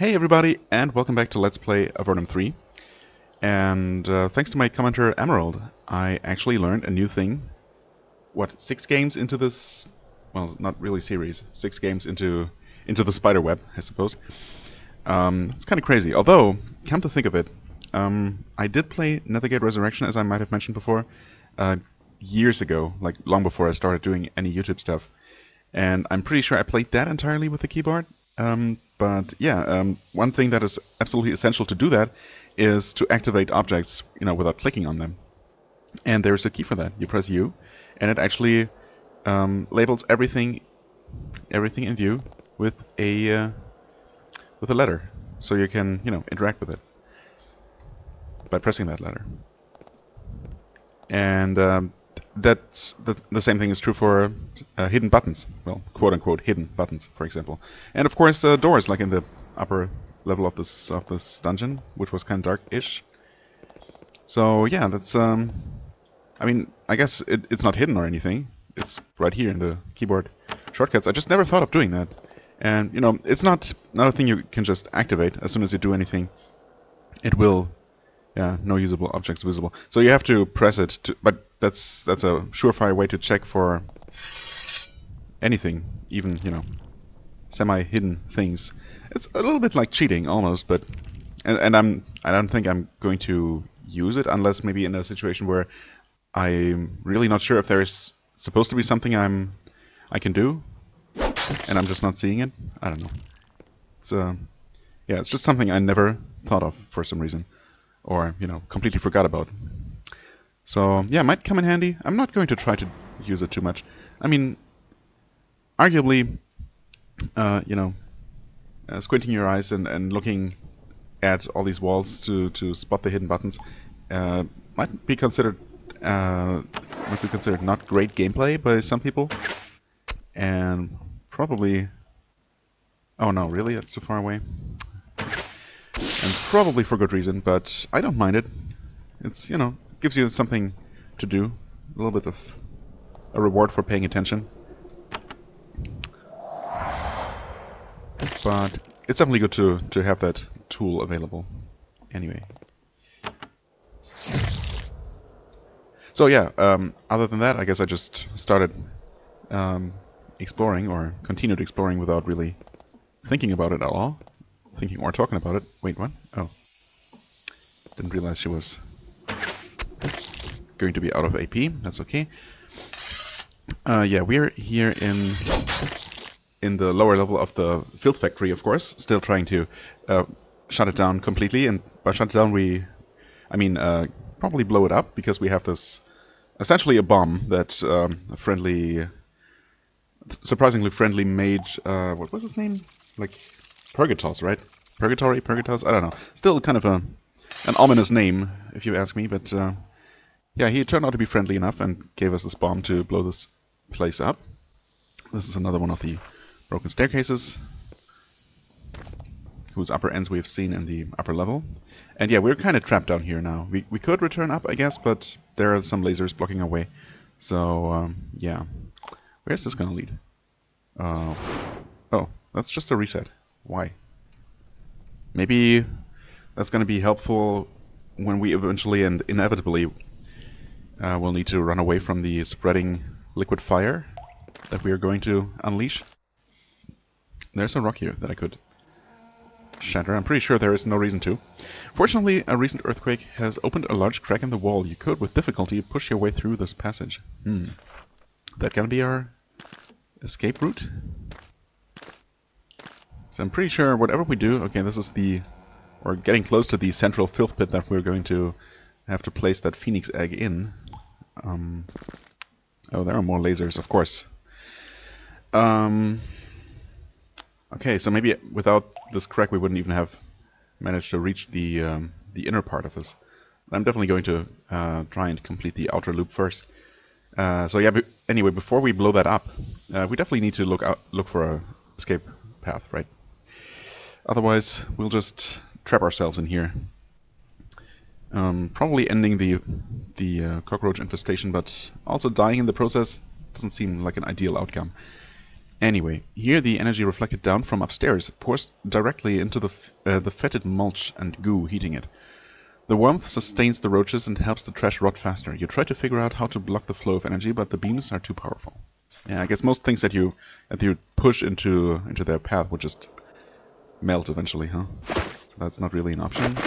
Hey everybody, and welcome back to Let's Play Avernum 3. And thanks to my commenter Emerald, I actually learned a new thing. What, 6 games into this... well, not really series. 6 games into the Spiderweb, I suppose. It's kind of crazy. Although, come to think of it, I did play Nethergate Resurrection, as I might have mentioned before, years ago, like long before I started doing any YouTube stuff. And I'm pretty sure I played that entirely with the keyboard. But yeah, one thing that is absolutely essential to do that is to activate objects, without clicking on them. And there's a key for that. You press U, and it actually labels everything in view with a letter, so you can interact with it by pressing that letter. And that's the same thing is true for hidden buttons. Well, quote-unquote hidden buttons, for example. And of course, doors, like in the upper level of this dungeon, which was kind of dark-ish. So yeah, that's I mean, I guess it's not hidden or anything. It's right here in the keyboard shortcuts. I just never thought of doing that. And it's not a thing you can just activate. As soon as you do anything, it will. Yeah, no usable objects visible. So you have to press it, but that's a surefire way to check for anything, even, semi-hidden things. It's a little bit like cheating, almost, but... And I don't think I'm going to use it, unless maybe in a situation where I'm really not sure if there's supposed to be something I can do, and I'm just not seeing it. I don't know. It's, yeah, it's just something I never thought of for some reason. Or, completely forgot about. So, yeah, might come in handy. I'm not going to try to use it too much. I mean, arguably, squinting your eyes and looking at all these walls to spot the hidden buttons might be considered not great gameplay by some people. And probably... oh no, really? That's too far away? And probably for good reason, but I don't mind it. It's, it gives you something to do. A little bit of a reward for paying attention. But it's definitely good to have that tool available. Anyway. So yeah, other than that, I guess I just started exploring, or continued exploring without really thinking about it at all. Thinking or talking about it. Wait, what? Oh. Didn't realize she was going to be out of AP. That's okay. Yeah, we're here in the lower level of the filth factory, of course. Still trying to shut it down completely. And by shut it down, I mean, probably blow it up, because we have this, essentially a bomb that a surprisingly friendly mage, what was his name? Like... Purgatos, right? Purgatos? I don't know. Still kind of an ominous name, if you ask me, but yeah, he turned out to be friendly enough and gave us this bomb to blow this place up. This is another one of the broken staircases, whose upper ends we've seen in the upper level. And yeah, we're kind of trapped down here now. We could return up, I guess, but there are some lasers blocking our way. So, yeah. Where's this gonna lead? Oh, that's just a reset. Why? Maybe that's going to be helpful when we eventually and inevitably will need to run away from the spreading liquid fire that we are going to unleash. There's a rock here that I could shatter. I'm pretty sure there is no reason to. Fortunately, a recent earthquake has opened a large crack in the wall. You could, with difficulty, push your way through this passage. That going to be our escape route? So I'm pretty sure whatever we do... okay, this is we're getting close to the central filth pit that we're going to have to place that phoenix egg in. Oh, there are more lasers, of course. Okay, so maybe without this crack we wouldn't even have managed to reach the inner part of this. I'm definitely going to try and complete the outer loop first. So yeah, anyway, before we blow that up, we definitely need to look for a escape path, right? Otherwise, we'll just trap ourselves in here. Probably ending the cockroach infestation, but also dying in the process doesn't seem like an ideal outcome. Anyway, here the energy reflected down from upstairs pours directly into the fetid mulch and goo, heating it. The warmth sustains the roaches and helps the trash rot faster. You try to figure out how to block the flow of energy, but the beams are too powerful. Yeah, I guess most things that you push into their path would just melt eventually, huh? So that's not really an option.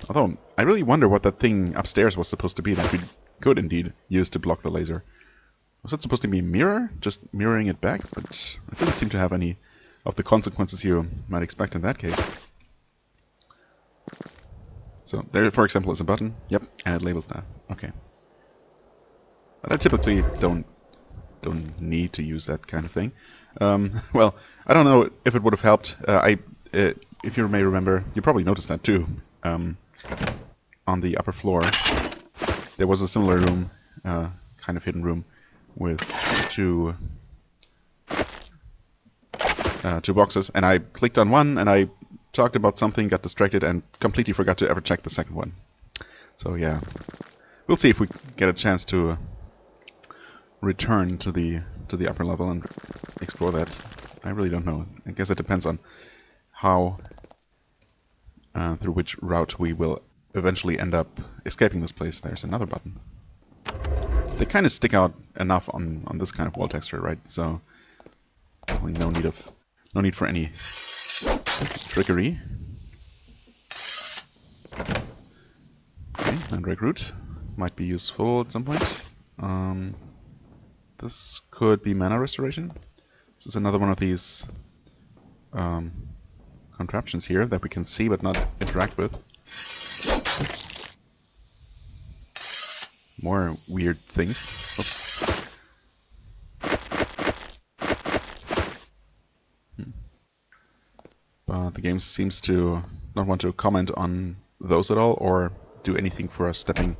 Although, I really wonder what that thing upstairs was supposed to be that we could indeed use to block the laser. Was it supposed to be a mirror? Just mirroring it back? But it didn't seem to have any of the consequences you might expect in that case. So, there, for example, is a button. Yep, and it labels that. Okay. But I typically don't need to use that kind of thing. Well, I don't know if it would have helped. If you may remember, you probably noticed that too. On the upper floor, there was a similar room, kind of hidden room, with two boxes, and I clicked on one, and I talked about something, got distracted, and completely forgot to ever check the second one. So yeah, we'll see if we get a chance to return to the upper level and explore that. I really don't know. I guess it depends on how through which route we will eventually end up escaping this place. There's another button. They kind of stick out enough on this kind of wall texture, right? So definitely no need for any trickery. Okay, Mandrake root might be useful at some point. This could be mana restoration. This is another one of these contraptions here that we can see but not interact with. More weird things. Oops. But the game seems to not want to comment on those at all, or do anything for us stepping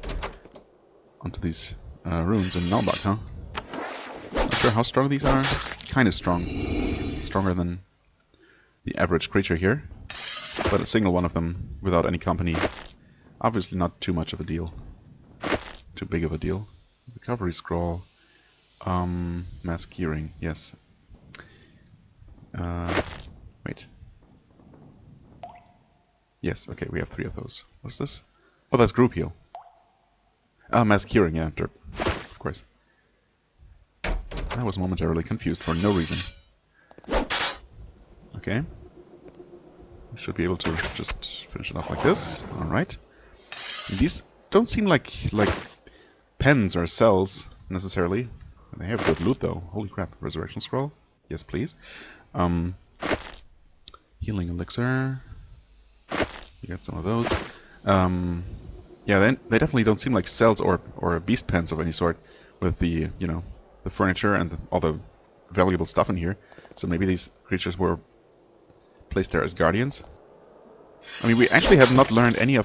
onto these runes in Nullbach, huh? Not sure how strong these are. Kind of strong. Stronger than the average creature here. But a single one of them without any company. Obviously not too much of a deal. Too big of a deal. Recovery scroll. Mass gearing, yes. Wait. Yes, okay, we have 3 of those. What's this? Oh, that's group heal. Mass curing, yeah, derp. Of course. I was momentarily confused for no reason. Okay. Should be able to just finish it off like this. Alright. These don't seem like pens or cells, necessarily. They have good loot, though. Holy crap. Resurrection scroll? Yes, please. Healing elixir. You got some of those. Yeah, they definitely don't seem like cells or beast pens of any sort, with the, you know, the furniture and all the valuable stuff in here. So maybe these creatures were placed there as guardians. I mean, we actually have not learned any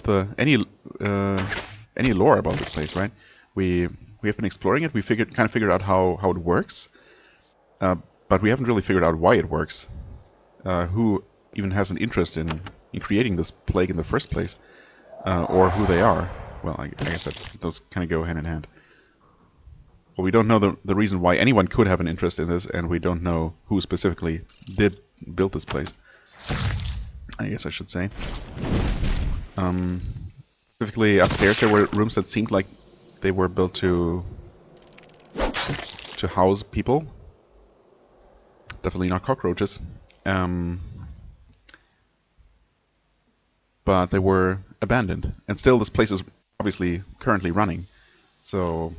lore about this place, right? We have been exploring it. We kind of figured out how it works, but we haven't really figured out why it works. Who even has an interest in creating this plague in the first place, or who they are? Well, I guess those kind of go hand in hand. Well, we don't know the reason why anyone could have an interest in this, and we don't know who specifically did build this place. I guess I should say. Specifically upstairs, there were rooms that seemed like they were built to house people. Definitely not cockroaches. But they were abandoned, and still this place is obviously currently running. So,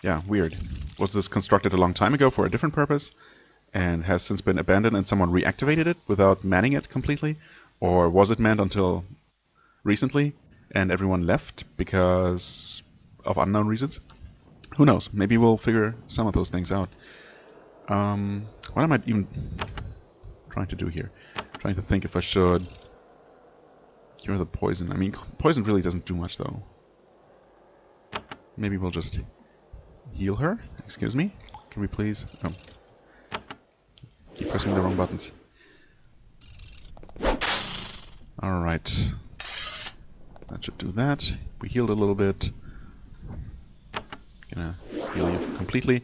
yeah, weird. Was this constructed a long time ago for a different purpose, and has since been abandoned and someone reactivated it without manning it completely? Or was it manned until recently and everyone left because of unknown reasons? Who knows? Maybe we'll figure some of those things out. What am I even trying to do here? Trying to think if I should cure the poison. I mean, poison really doesn't do much, though. Maybe we'll just heal her. Excuse me? Can we please? Oh. Keep pressing the wrong buttons. Alright. That should do that. We healed a little bit. Gonna heal you completely.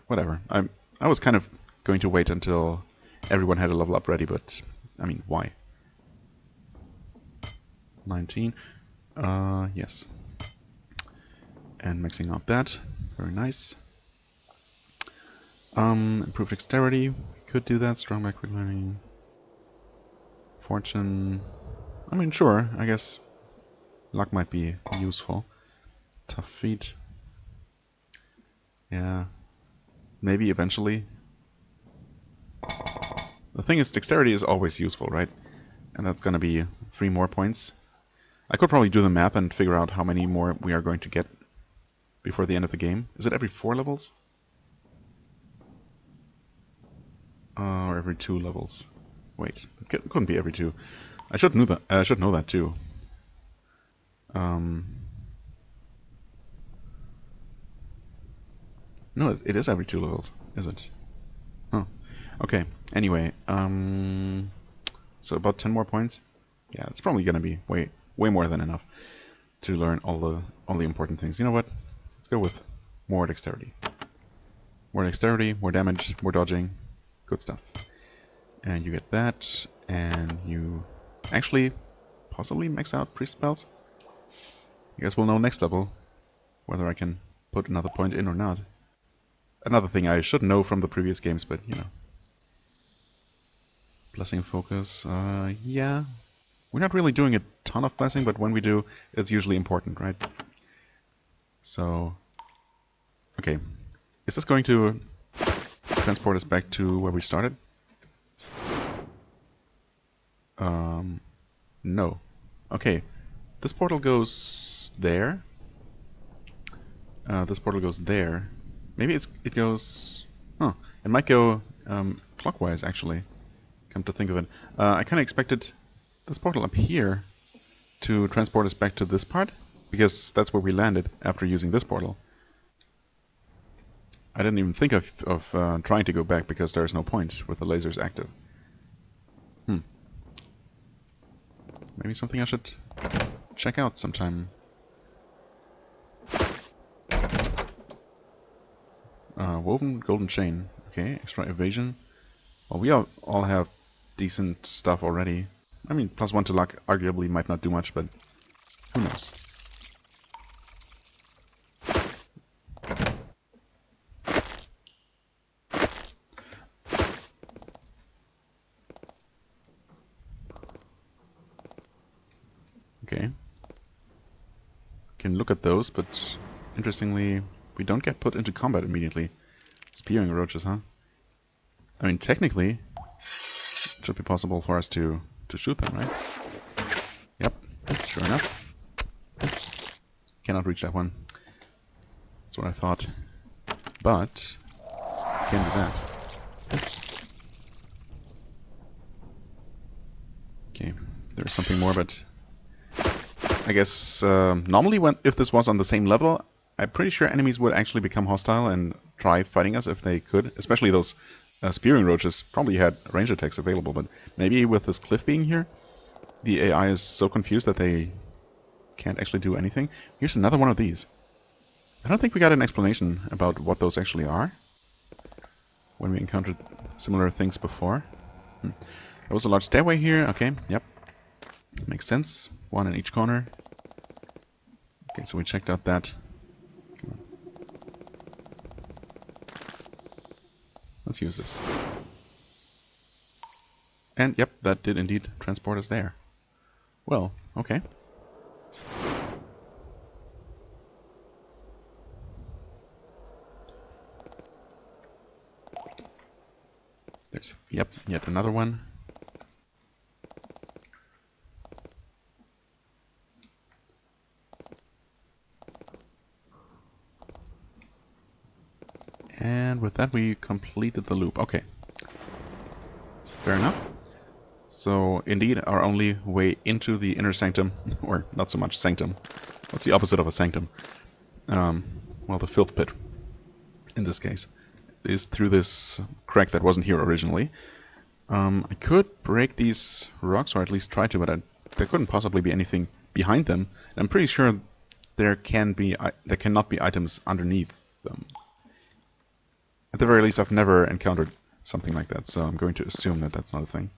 Whatever. I'm I was kind of going to wait until everyone had a level up ready, but I mean, why? 19. Yes. And maxing out that. Very nice. Improved dexterity. We could do that. Strong by quick learning. Fortune. I mean, sure. I guess luck might be useful. Tough feet. Yeah. Maybe eventually. The thing is, dexterity is always useful, right? And that's gonna be 3 more points. I could probably do the math and figure out how many more we are going to get before the end of the game. Is it every 4 levels? Or every 2 levels? Wait, it couldn't be every 2. I should know that. I should know that too. No, it is every 2 levels, is it? Oh, okay. Anyway, so about 10 more points. Yeah, it's probably gonna be way more than enough to learn all the important things. You know what? Let's go with more dexterity. More dexterity, more damage, more dodging. Good stuff. And you get that, and you actually possibly max out priest spells. I guess we'll know next level whether I can put another point in or not. Another thing I should know from the previous games, but you know. Blessing focus, yeah. We're not really doing a ton of blessing, but when we do, it's usually important, right? So, okay. Is this going to transport us back to where we started? No. Okay. This portal goes there. This portal goes there. Maybe it goes... Huh. It might go clockwise, actually. Come to think of it. I kind of expected this portal up here to transport us back to this part, because that's where we landed after using this portal. I didn't even think of trying to go back because there's no point with the lasers active. Maybe something I should check out sometime. Woven golden chain. Okay, extra evasion. Well, we all have decent stuff already. I mean, +1 to luck arguably might not do much, but who knows? Okay. Can look at those, but interestingly, we don't get put into combat immediately. Spearing roaches, huh? I mean, technically, it should be possible for us to shoot them, right? Yep, sure enough. Cannot reach that one. That's what I thought. But, can do that. Okay, there's something more, but I guess normally if this was on the same level, I'm pretty sure enemies would actually become hostile and try fighting us if they could. Especially those spearing roaches probably had range attacks available, but maybe with this cliff being here, the AI is so confused that they can't actually do anything. Here's another one of these. I don't think we got an explanation about what those actually are when we encountered similar things before. There was a large stairway here. Okay, yep. Makes sense. One in each corner. Okay, so we checked out that. Let's use this. And yep, that did indeed transport us there. Well, okay. There's, yep, yet another one. And with that we completed the loop. Okay. Fair enough. So indeed our only way into the inner sanctum, or not so much sanctum. What's the opposite of a sanctum? Well, the filth pit, in this case, is through this crack that wasn't here originally. I could break these rocks, or at least try to, but there couldn't possibly be anything behind them. And I'm pretty sure there cannot be items underneath them. At the very least, I've never encountered something like that, so I'm going to assume that that's not a thing.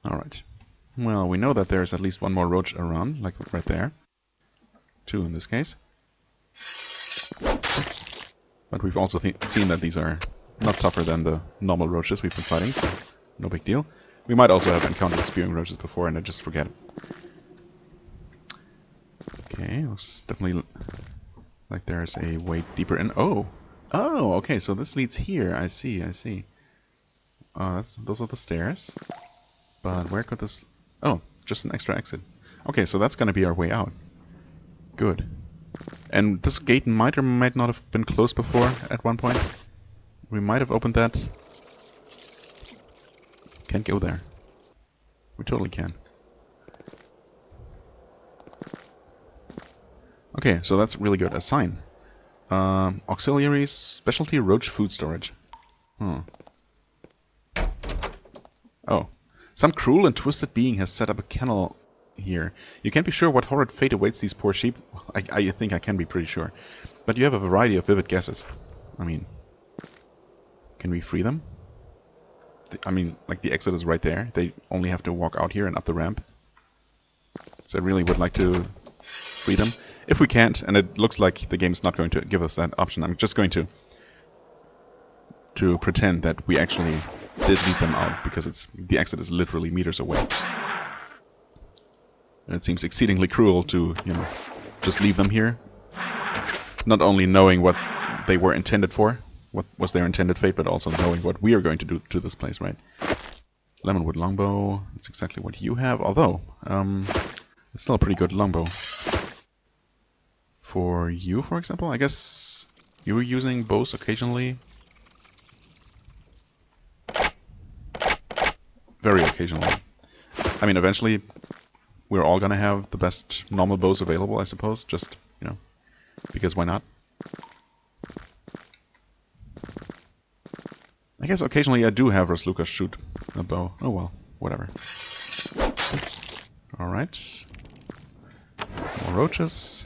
Alright. Well, we know that there's at least one more roach around, like right there. 2 in this case. But we've also seen that these are not tougher than the normal roaches we've been fighting, so no big deal. We might also have encountered spewing roaches before and I just forget it. Okay, looks definitely like there's a way deeper in. Oh! Oh, okay, so this leads here. I see, I see. Those are the stairs. But where could this... Oh, just an extra exit. Okay, so that's gonna be our way out. Good. And this gate might or might not have been closed before at one point. We might have opened that. Can't go there. We totally can. Okay, so that's really good. A sign. Auxiliary specialty roach food storage. Oh. Some cruel and twisted being has set up a kennel here. You can't be sure what horrid fate awaits these poor sheep. I think I can be pretty sure. But you have a variety of vivid guesses. I mean... Can we free them? I mean, like the exit is right there. They only have to walk out here and up the ramp. So I really would like to free them. If we can't, and it looks like the game's not going to give us that option, I'm just going to pretend that we actually did lead them out, because the exit is literally meters away. And it seems exceedingly cruel to, you know, just leave them here. Not only knowing what they were intended for, what was their intended fate, but also knowing what we are going to do to this place, right? Lemonwood longbow, that's exactly what you have, although, it's still a pretty good longbow. For you, for example, I guess you were using bows occasionally. Very occasionally. I mean, eventually, we're all gonna have the best normal bows available, I suppose, just, you know, because why not? I guess occasionally I do have Rasluka shoot a bow. Oh well, whatever. Alright. More roaches.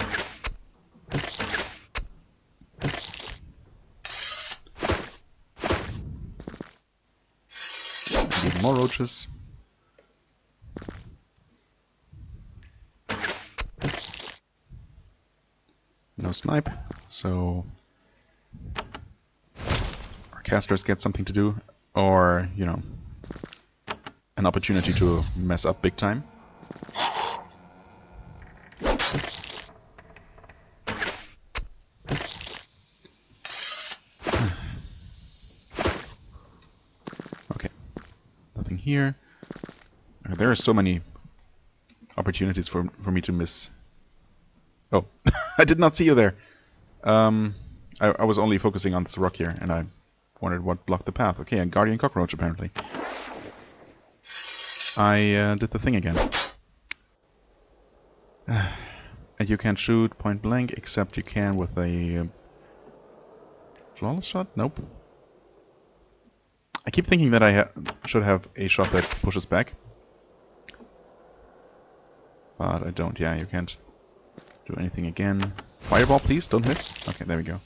Even more roaches. No snipe, so our casters get something to do, or, you know, an opportunity to mess up big time. Okay, nothing here. There are so many opportunities for me to miss. Oh, I did not see you there. I was only focusing on this rock here, and I wondered what blocked the path. Okay, a guardian cockroach, apparently. I did the thing again. And you can't shoot point blank, except you can with a flawless shot? Nope. I keep thinking that I should have a shot that pushes back. But I don't. Yeah, you can't do anything again. Fireball, please, don't miss. Okay, there we go.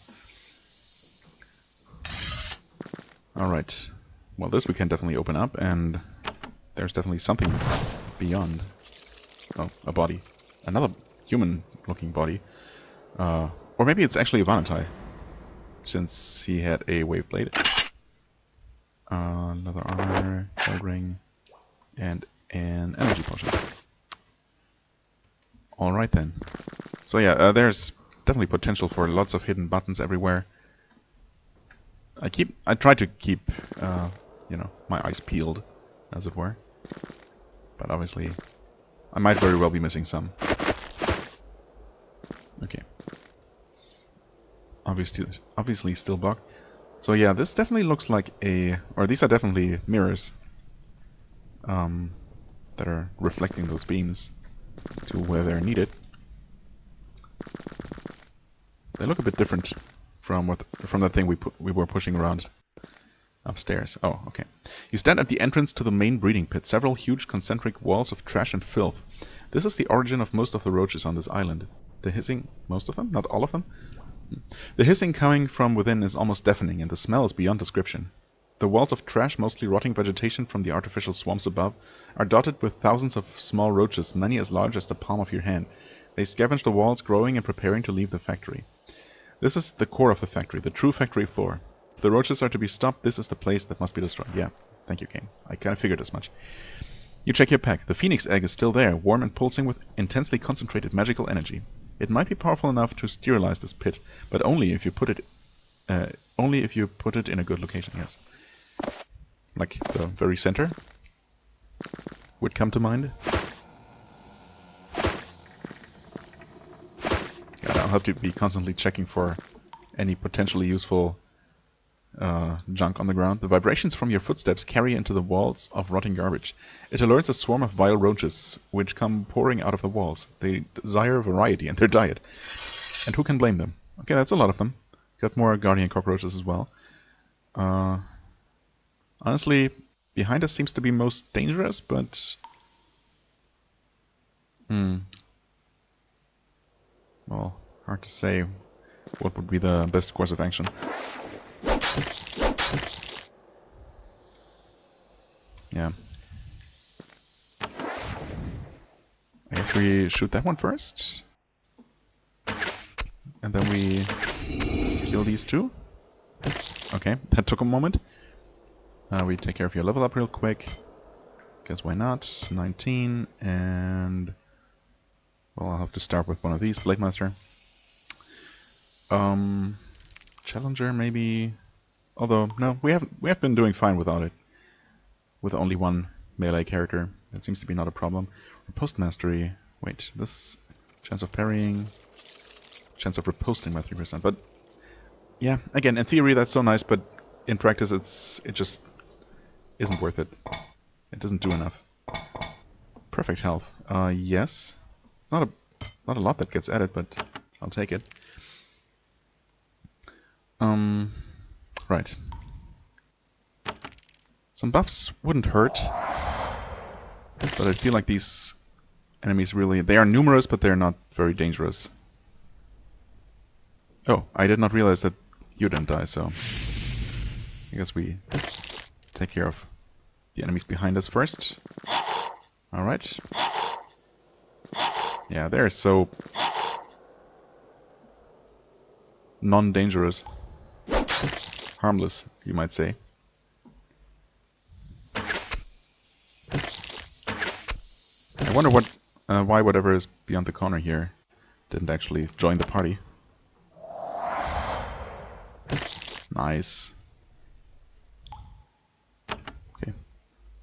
Alright. Well, this we can definitely open up, and there's definitely something beyond. Oh, a body. Another human-looking body. Or maybe it's actually a Vanatai, since he had a wave blade. Another armor, gold ring, and an energy potion. Alright then. So yeah, there's definitely potential for lots of hidden buttons everywhere. I try to keep, you know, my eyes peeled, as it were. But obviously, I might very well be missing some. Okay. Obviously still blocked. So yeah, this definitely looks like or these are definitely mirrors that are reflecting those beams to where they're needed. They look a bit different from that thing we were pushing around Upstairs. Oh, okay. You stand at the entrance to the main breeding pit. Several huge concentric walls of trash and filth. This is the origin of most of the roaches on this island. The hissing... most of them? Not all of them? The hissing coming from within is almost deafening, and the smell is beyond description. The walls of trash, mostly rotting vegetation from the artificial swamps above, are dotted with thousands of small roaches, many as large as the palm of your hand. They scavenge the walls, growing and preparing to leave the factory. This is the core of the factory, the true factory floor. If the roaches are to be stopped, this is the place that must be destroyed. Yeah, thank you, game. I kind of figured as much. You check your pack. The phoenix egg is still there, warm and pulsing with intensely concentrated magical energy. It might be powerful enough to sterilize this pit, but only if you put it in a good location. Yes, like the very center would come to mind. Yeah, I'll have to be constantly checking for any potentially useful junk on the ground. The vibrations from your footsteps carry into the walls of rotting garbage. It alerts a swarm of vile roaches, which come pouring out of the walls. They desire variety in their diet. And who can blame them? Okay, that's a lot of them. Got more guardian cockroaches as well. Honestly, behind us seems to be most dangerous, but... well, hard to say what would be the best course of action. Yeah. I guess we shoot that one first. And then we kill these two. Okay, that took a moment. We take care of your level up real quick. Guess why not? 19, and... well, I'll have to start with one of these. Blade Master. Challenger, maybe... although, no, we have been doing fine without it. With only one melee character. That seems to be not a problem. Riposte Mastery. Wait, this... chance of parrying... chance of riposting by 3%. But, yeah, again, in theory that's so nice, but in practice it just isn't worth it. It doesn't do enough. Perfect health. Yes. It's not a lot that gets added, but I'll take it. Right. Some buffs wouldn't hurt, but I feel like these enemies really... they are numerous, but they're not very dangerous. Oh, I did not realize that you didn't die, so... I guess we take care of the enemies behind us first. Alright. Yeah, they're so... non-dangerous. Harmless, you might say. I wonder what, why whatever is beyond the corner here didn't actually join the party. Nice. Okay.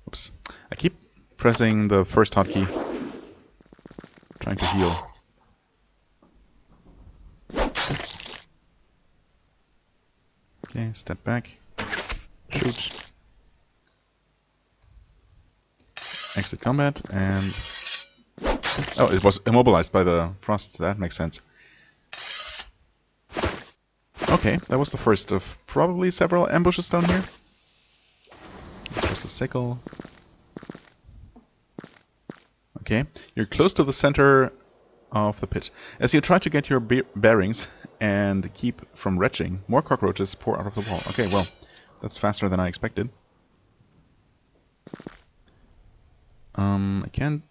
Oops. I keep pressing the first hotkey, trying to heal. Okay, step back. Shoot. Exit combat, and... oh, it was immobilized by the frost. That makes sense. Okay, that was the first of probably several ambushes down here. It's just a sickle. Okay, you're close to the center of the pit. As you try to get your bearings and keep from retching, more cockroaches pour out of the wall. Okay, well, that's faster than I expected. I can't...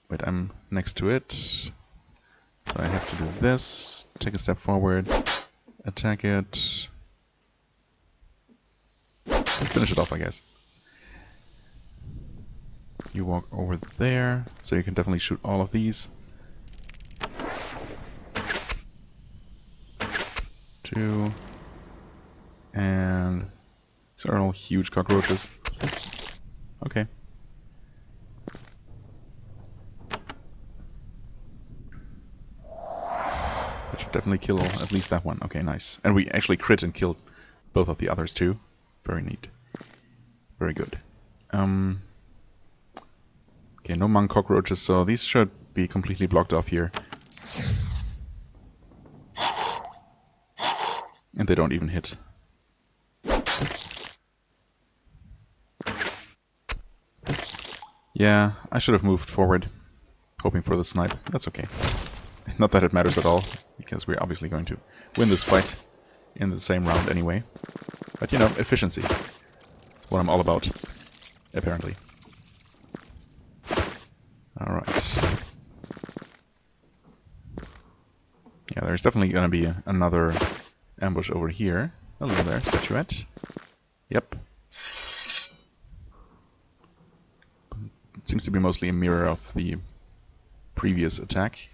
wait, I'm next to it. So I have to do this, take a step forward, attack it, finish it off, I guess. You walk over there, so you can definitely shoot all of these. 2, and these are all huge cockroaches. Okay. That should definitely kill at least that one. Okay, nice. And we actually crit and killed both of the others too. Very neat. Very good. Okay, no monk cockroaches, so these should be completely blocked off here. And they don't even hit. Yeah, I should have moved forward, hoping for the snipe. That's okay. Not that it matters at all, because we're obviously going to win this fight in the same round anyway. But you know, efficiency. That's what I'm all about, apparently. Alright. Yeah, there's definitely going to be another ambush over here. Hello there, statuette. Yep. It seems to be mostly a mirror of the previous attack.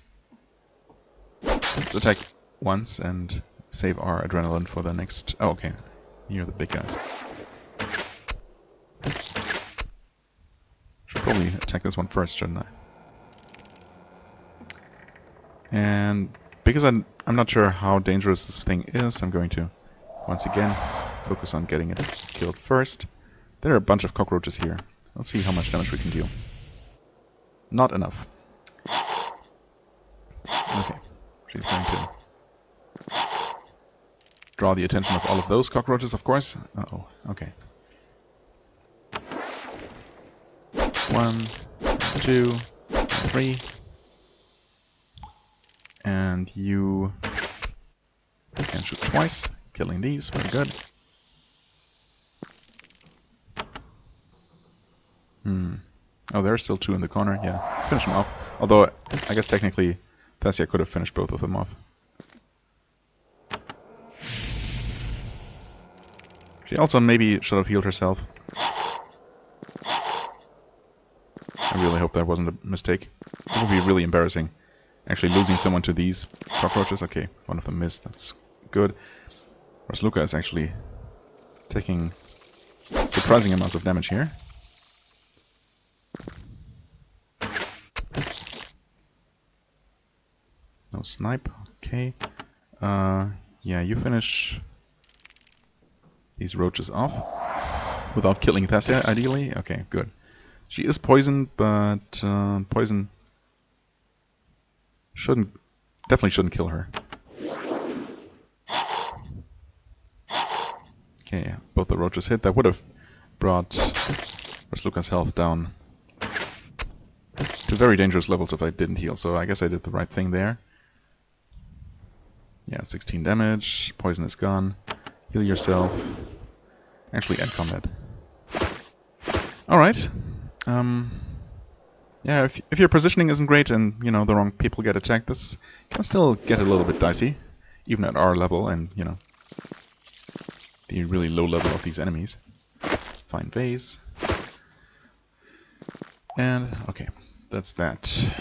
Let's attack once and save our adrenaline for the next... Oh, okay. Here are the big guys. Should probably attack this one first, shouldn't I? And because I'm not sure how dangerous this thing is, I'm going to, once again, focus on getting it killed first. There are a bunch of cockroaches here. Let's see how much damage we can deal. Not enough. Okay. She's going to draw the attention of all of those cockroaches, of course. Uh-oh. Okay. 1, 2, 3. And you can shoot twice, killing these. Very good. Oh, there are still 2 in the corner. Yeah, finish them off. Although, I guess technically, Thessia could have finished both of them off. She also maybe should have healed herself. I really hope that wasn't a mistake. It would be really embarrassing. Actually losing someone to these cockroaches. Okay, one of them missed. That's good. Whereas Luca is actually taking surprising amounts of damage here. No snipe. Okay. Yeah, you finish these roaches off without killing Thessia, ideally. Okay, good. She is poisoned, but poison definitely shouldn't kill her. Okay, both the roaches hit. That would have brought Lucas' health down to very dangerous levels if I didn't heal, so I guess I did the right thing there. Yeah, 16 damage, poison is gone. Heal yourself. Actually, end combat. Alright. Yeah, if your positioning isn't great and, you know, the wrong people get attacked, this can still get a little bit dicey. Even at our level and, you know, the really low level of these enemies. Fine vase. And, okay, that's that.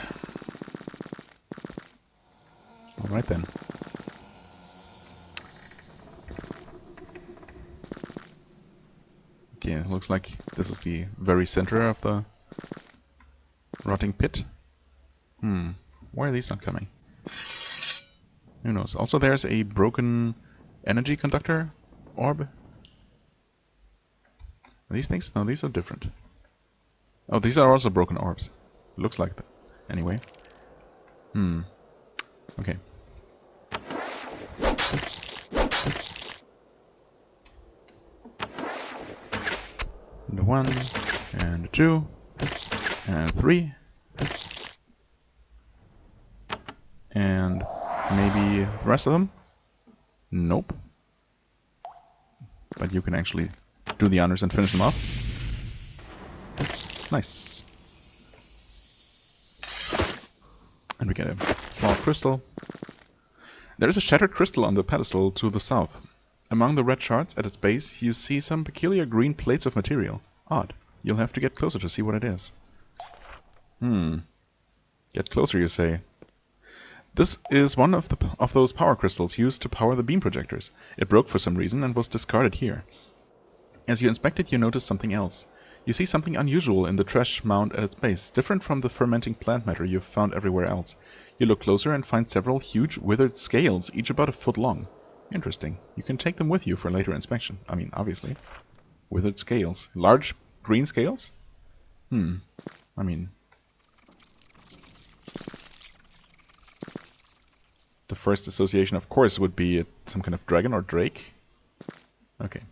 Alright then. Okay, it looks like this is the very center of the rotting pit. Why are these not coming? Who knows? Also, there's a broken energy conductor orb. Are these things? No, these are different. Oh, these are also broken orbs. Looks like that. Anyway. Okay. And 1, and 2, and 3. And maybe the rest of them? Nope. But you can actually do the honors and finish them off. Nice. And we get a flawed crystal. There is a shattered crystal on the pedestal to the south. Among the red shards at its base, you see some peculiar green plates of material. Odd. You'll have to get closer to see what it is. Get closer, you say. This is one of those power crystals used to power the beam projectors. It broke for some reason and was discarded here. As you inspect it, you notice something else. You see something unusual in the trash mound at its base, different from the fermenting plant matter you've found everywhere else. You look closer and find several huge withered scales, each about a foot long. Interesting. You can take them with you for later inspection. I mean, obviously. Withered scales. Large green scales? I mean... the first association, of course, would be some kind of dragon or drake. Okay.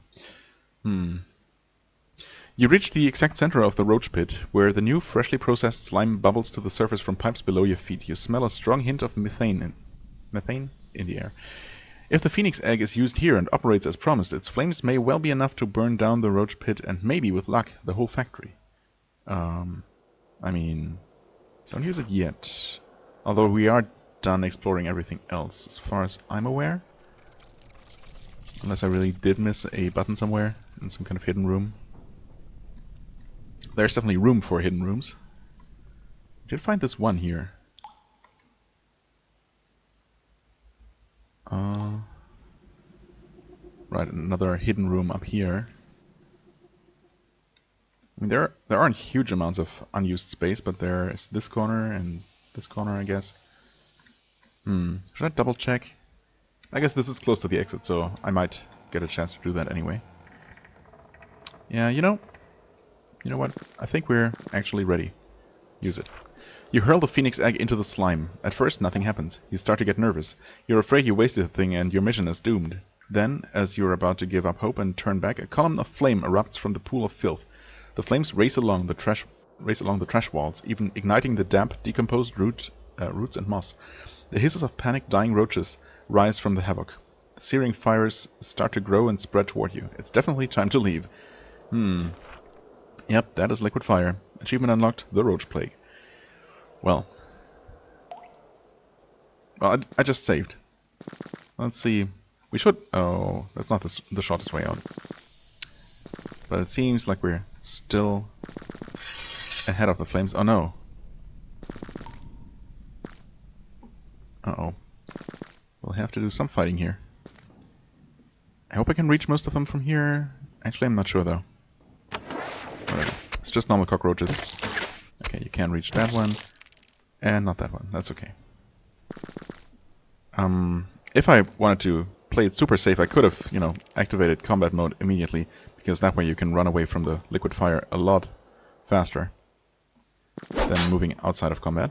You reach the exact center of the roach pit, where the new, freshly processed slime bubbles to the surface from pipes below your feet. You smell a strong hint of methane in the air. If the phoenix egg is used here and operates as promised, its flames may well be enough to burn down the roach pit and maybe, with luck, the whole factory. I mean, don't use it yet. Although we are done exploring everything else, as far as I'm aware. Unless I really did miss a button somewhere in some kind of hidden room. There's definitely room for hidden rooms. I did find this one here. Right, another hidden room up here. I mean, there aren't huge amounts of unused space, but there is this corner and this corner, I guess. Should I double check? I guess this is close to the exit, so I might get a chance to do that anyway. Yeah, you know what? I think we're actually ready. Use it. You hurl the phoenix egg into the slime. At first, nothing happens. You start to get nervous. You're afraid you wasted the thing and your mission is doomed. Then, as you're about to give up hope and turn back, a column of flame erupts from the pool of filth. The flames race along the trash walls, even igniting the damp, decomposed roots and moss. The hisses of panicked, dying roaches rise from the havoc. The searing fires start to grow and spread toward you. It's definitely time to leave. Yep, that is liquid fire. Achievement unlocked, the roach plague. Well, I just saved. Let's see. We should... Oh, that's not the shortest way out. But it seems like we're still ahead of the flames. Oh no. Uh-oh. We'll have to do some fighting here. I hope I can reach most of them from here. Actually, I'm not sure though. Alright. It's just normal cockroaches. Okay, you can reach that one. And not that one. That's okay. If I wanted to play it super safe, I could have, activated combat mode immediately, because that way you can run away from the liquid fire a lot faster than moving outside of combat.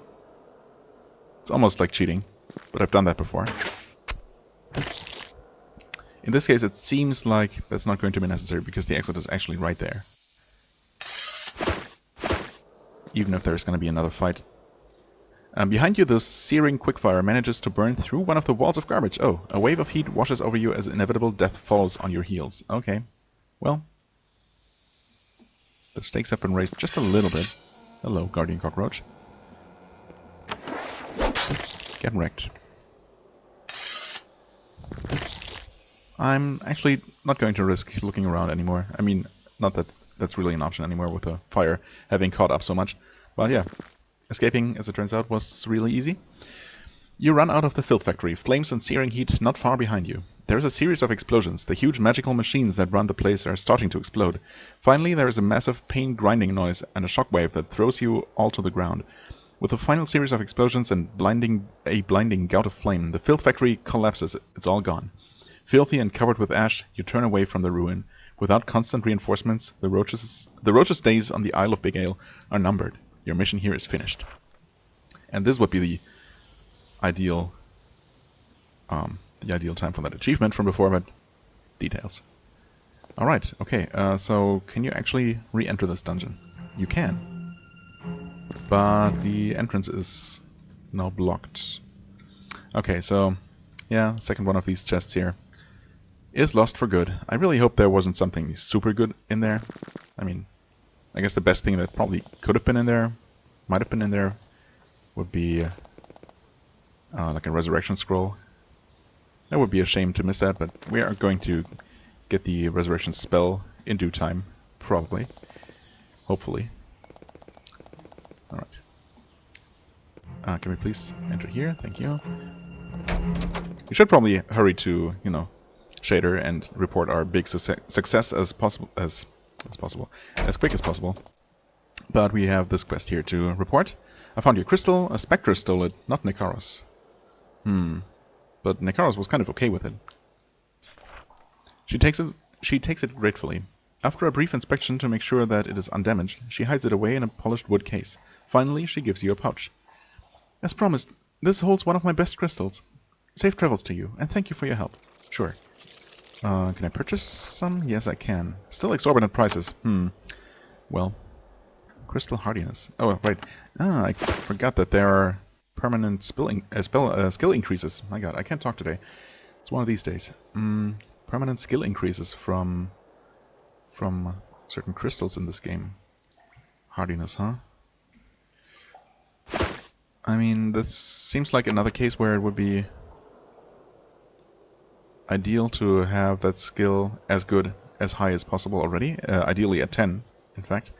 It's almost like cheating, but I've done that before. In this case, it seems like that's not going to be necessary, because the exit is actually right there. Even if there's going to be another fight. Behind you, the searing quickfire manages to burn through one of the walls of garbage. Oh, a wave of heat washes over you as inevitable death falls on your heels. Okay. Well, the stakes have been raised just a little bit. Hello, Guardian Cockroach. Get wrecked. I'm actually not going to risk looking around anymore. I mean, not that that's really an option anymore with the fire having caught up so much. But yeah. Escaping, as it turns out, was really easy. You run out of the filth factory, flames and searing heat not far behind you. There is a series of explosions. The huge magical machines that run the place are starting to explode. Finally, there is a massive pain-grinding noise and a shockwave that throws you all to the ground. With a final series of explosions and a blinding gout of flame, the filth factory collapses. It's all gone. Filthy and covered with ash, you turn away from the ruin. Without constant reinforcements, the roaches' days on the Isle of Big Ale are numbered. Your mission here is finished. And this would be the ideal time for that achievement from before, but details. Alright, okay, so can you actually re-enter this dungeon? You can. But the entrance is now blocked. Okay, so, yeah, second one of these chests here is lost for good. I really hope there wasn't something super good in there. I mean, I guess the best thing that probably could have been in there, might have been in there, would be like a resurrection scroll. That would be a shame to miss that, but we are going to get the resurrection spell in due time, probably. Hopefully. Alright. Can we please enter here? Thank you. We should probably hurry to, Shader and report our big success as quick as possible. But we have this quest here to report. I found your crystal. A spectre stole it, not Nekaros. But Nekaros was kind of okay with it. She takes it gratefully. After a brief inspection to make sure that it is undamaged, she hides it away in a polished wood case. Finally, she gives you a pouch. As promised, this holds one of my best crystals. Safe travels to you, and thank you for your help. Sure. Can I purchase some? Yes, I can. Still exorbitant prices. Well, crystal hardiness. Oh, right. I forgot that there are permanent skill increases. My god, I can't talk today. It's one of these days. Permanent skill increases from certain crystals in this game. Hardiness, huh? I mean, this seems like another case where it would be ideal to have that skill as high as possible already. Ideally at 10, in fact,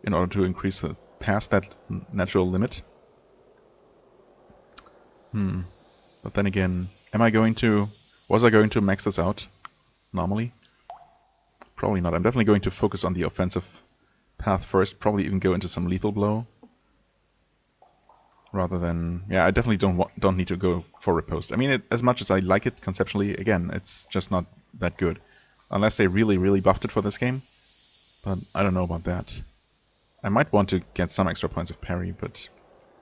in order to increase it past that natural limit. But then again, was I going to max this out normally? Probably not. I'm definitely going to focus on the offensive path first, probably even go into some lethal blow. Rather than... yeah, I definitely don't need to go for riposte. I mean, as much as I like it conceptually, again, it's just not that good. Unless they really, really buffed it for this game. But I don't know about that. I might want to get some extra points of parry, but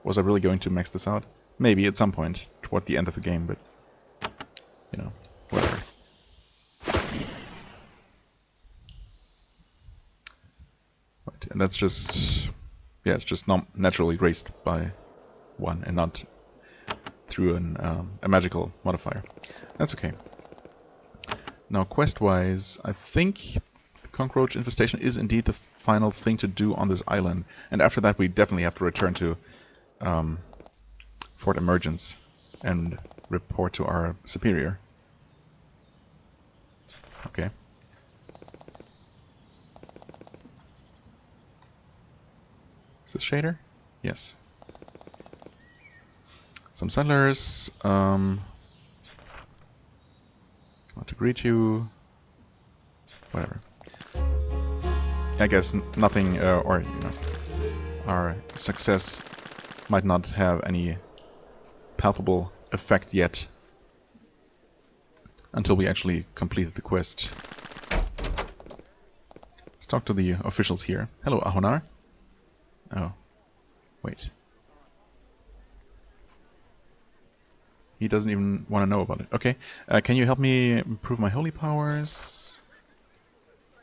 was I really going to max this out? Maybe at some point toward the end of the game, but you know, whatever. Right, and that's just, yeah, it's just not naturally raised by 1 and not through a magical modifier. That's okay. Now, quest-wise, I think the cockroach infestation is indeed the final thing to do on this island, and after that we definitely have to return to Fort Emergence and report to our superior. Okay. Is this shader? Yes. Some settlers. Want to greet you. Whatever. I guess nothing, or you know, our success might not have any palpable effect yet until we actually completed the quest. Let's talk to the officials here. Hello, Ahonar. Oh, wait. He doesn't even want to know about it. Okay, can you help me improve my holy powers?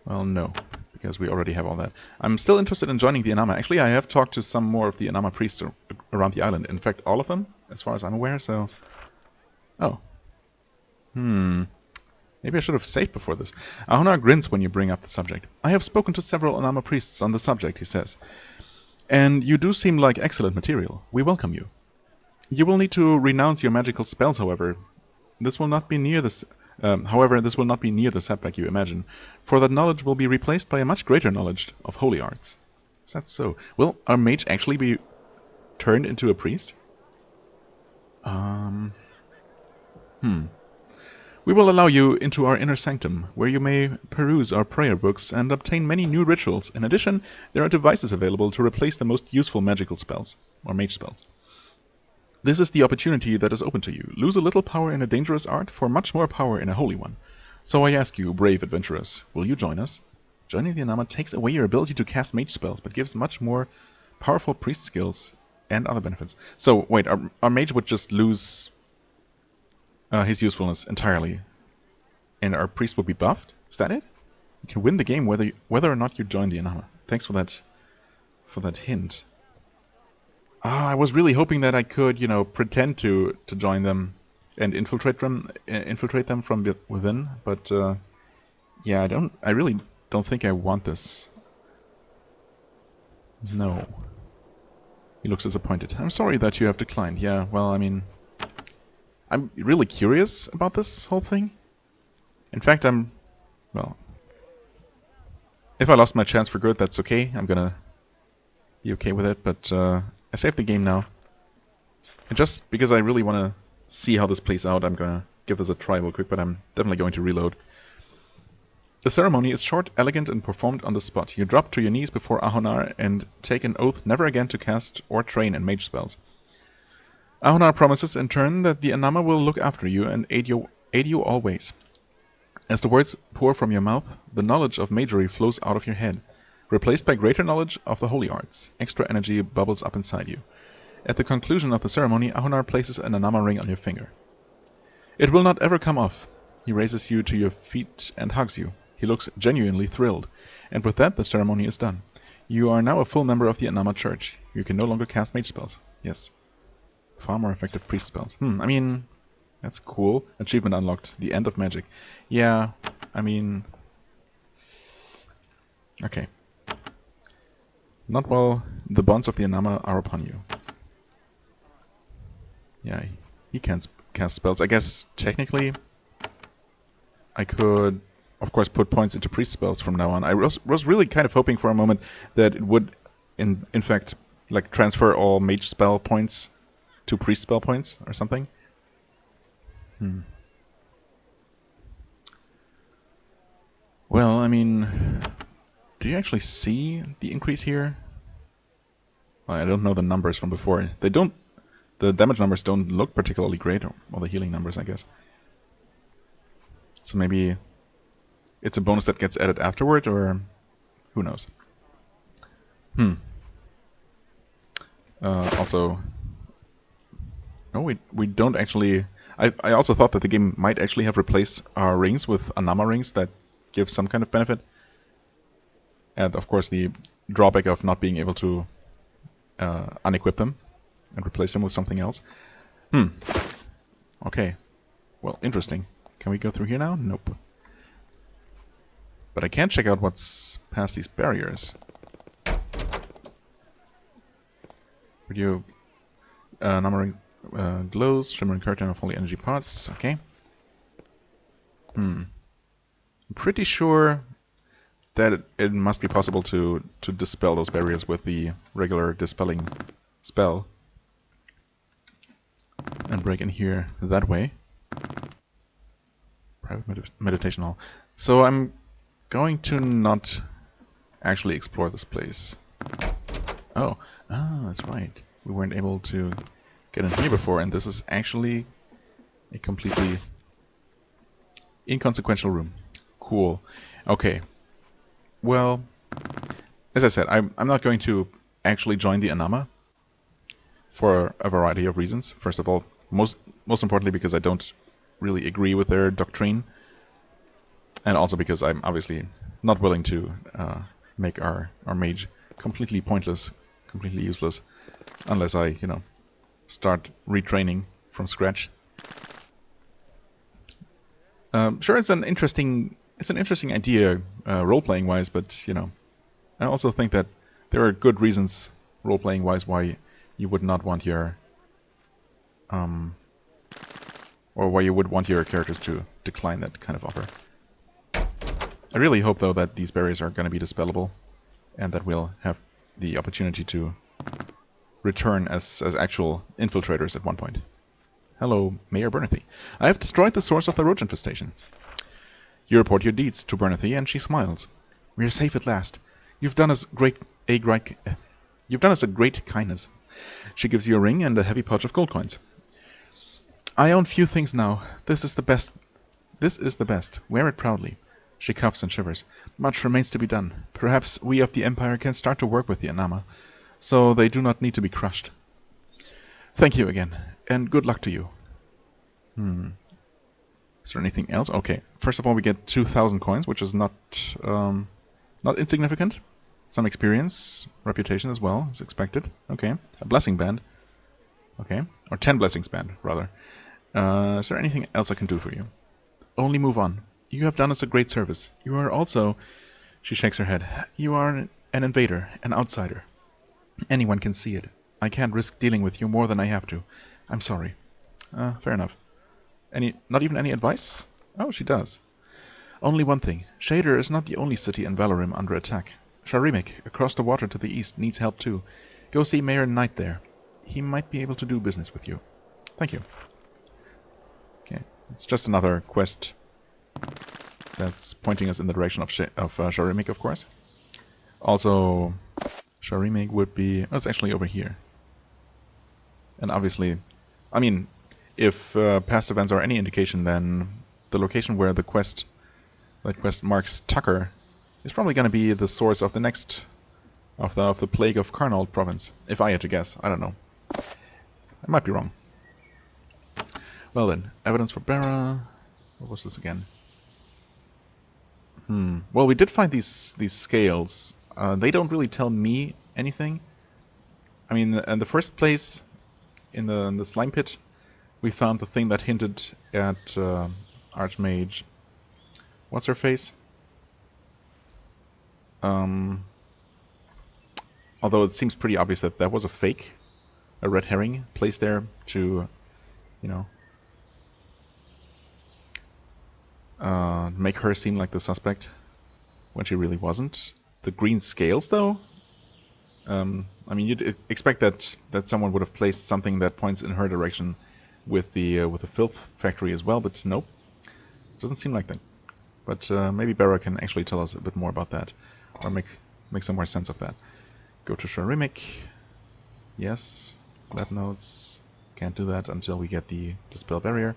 Well, no, because we already have all that. I'm still interested in joining the Anama. Actually, I have talked to some more of the Anama priests around the island. In fact, all of them, as far as I'm aware, so... oh. Maybe I should have saved before this. Ahonar grins when you bring up the subject. I have spoken to several Anama priests on the subject, he says. And you do seem like excellent material. We welcome you. You will need to renounce your magical spells, however. This will not be near this... this will not be near the setback you imagine, for that knowledge will be replaced by a much greater knowledge of holy arts. Is that so? Will our mage actually be turned into a priest? We will allow you into our inner sanctum, where you may peruse our prayer books and obtain many new rituals. In addition, there are devices available to replace the most useful magical spells, or mage spells. This is the opportunity that is open to you. Lose a little power in a dangerous art for much more power in a holy one. So I ask you, brave adventurers, will you join us? Joining the Anama takes away your ability to cast mage spells, but gives much more powerful priest skills and other benefits. So, wait, our mage would just lose his usefulness entirely, and our priest will be buffed? Is that it? You can win the game whether or not you join the Anama. Thanks for that hint. I was really hoping that I could, you know, pretend to join them and infiltrate them from within, but yeah, I really don't think I want this. No. He looks disappointed. I'm sorry that you have declined. Yeah, well, I mean, I'm really curious about this whole thing. In fact, well, if I lost my chance for good, that's okay. I'm gonna be okay with it, but I saved the game now. And just because I really want to see how this plays out, I'm gonna give this a try real quick, but I'm definitely going to reload. The ceremony is short, elegant, and performed on the spot. You drop to your knees before Ahonar and take an oath never again to cast or train in mage spells. Ahonar promises in turn that the Anama will look after you and aid you always. As the words pour from your mouth, the knowledge of magery flows out of your head, replaced by greater knowledge of the holy arts. Extra energy bubbles up inside you. At the conclusion of the ceremony, Ahonar places an Anama ring on your finger. It will not ever come off. He raises you to your feet and hugs you. He looks genuinely thrilled, and with that the ceremony is done. You are now a full member of the Anama Church. You can no longer cast mage spells. Yes. Far more effective priest spells. I mean, that's cool. Achievement unlocked. The end of magic. Yeah, I mean... Okay. Not while the bonds of the Anama are upon you. Yeah, he can't cast spells. I guess, technically, I could, of course, put points into priest spells from now on. I was really kind of hoping for a moment that it would, in fact, like transfer all mage spell points to priest spell points or something. Well, I mean, do you actually see the increase here? Well, I don't know the numbers from before. They don't. The damage numbers don't look particularly great, or the healing numbers, I guess. So maybe it's a bonus that gets added afterward, or who knows? Also, no, we don't actually. I also thought that the game might actually have replaced our rings with Anama rings that give some kind of benefit. And of course, the drawback of not being able to unequip them and replace them with something else. Okay. Well, interesting. Can we go through here now? Nope. But I can check out what's past these barriers. Radio numbering glows, shimmering curtain of holy energy parts. Okay. I'm pretty sure that it must be possible to dispel those barriers with the regular dispelling spell. And break in here that way. Private meditation hall. So I'm going to not actually explore this place. Oh, that's right. We weren't able to get in here before, and this is actually a completely inconsequential room. Cool. Okay. Well, as I said, I'm not going to actually join the Anama for a variety of reasons. First of all, most importantly because I don't really agree with their doctrine, and also because I'm obviously not willing to make our mage completely pointless, completely useless, unless I, start retraining from scratch. Sure, it's an interesting idea role-playing wise, but I also think that there are good reasons role-playing wise why you would not want your or why you would want your characters to decline that kind of offer. I really hope though that these barriers are going to be dispellable and that we'll have the opportunity to return as actual infiltrators at one point. Hello, Mayor Bernathy. I have destroyed the source of the roach infestation. You report your deeds to Bernathy, and she smiles. We are safe at last. You've done us a great kindness. She gives you a ring and a heavy pouch of gold coins. I own few things now. This is the best. Wear it proudly. She coughs and shivers. Much remains to be done. Perhaps we of the Empire can start to work with the Anama, so they do not need to be crushed. Thank you again, and good luck to you. Is there anything else? Okay. First of all, we get 2,000 coins, which is not insignificant. Some experience, reputation as well, as expected. Okay. A blessing band. Okay. Or 10 blessings band, rather. Is there anything else I can do for you? Only move on. You have done us a great service. You are also... She shakes her head. You are an invader, an outsider. Anyone can see it. I can't risk dealing with you more than I have to. I'm sorry. Fair enough. Not even any advice? Oh, she does. Only one thing. Shader is not the only city in Valorim under attack. Sharimik, across the water to the east, needs help too. Go see Mayor Knight there. He might be able to do business with you. Thank you. Okay, it's just another quest that's pointing us in the direction of Sharimik, of course. Also, Sharimik would be... Oh, it's actually over here. And obviously, I mean, if past events are any indication, then the location where the quest marks Tucker is probably going to be the source of the next of the Plague of Karnald province. If I had to guess, I don't know. I might be wrong. Well then, evidence for Bera. What was this again? Well, we did find these scales they don't really tell me anything. I mean, in the first place, in the slime pit, we found the thing that hinted at Archmage. What's her face? Although it seems pretty obvious that that was a fake, a red herring placed there to, you know, make her seem like the suspect when she really wasn't. The green scales, though. I mean, you'd expect that someone would have placed something that points in her direction with the filth factory as well, but nope, doesn't seem like that. But maybe Barra can actually tell us a bit more about that, or make some more sense of that. Go to show remake. Yes, lab notes. Can't do that until we get the dispel barrier.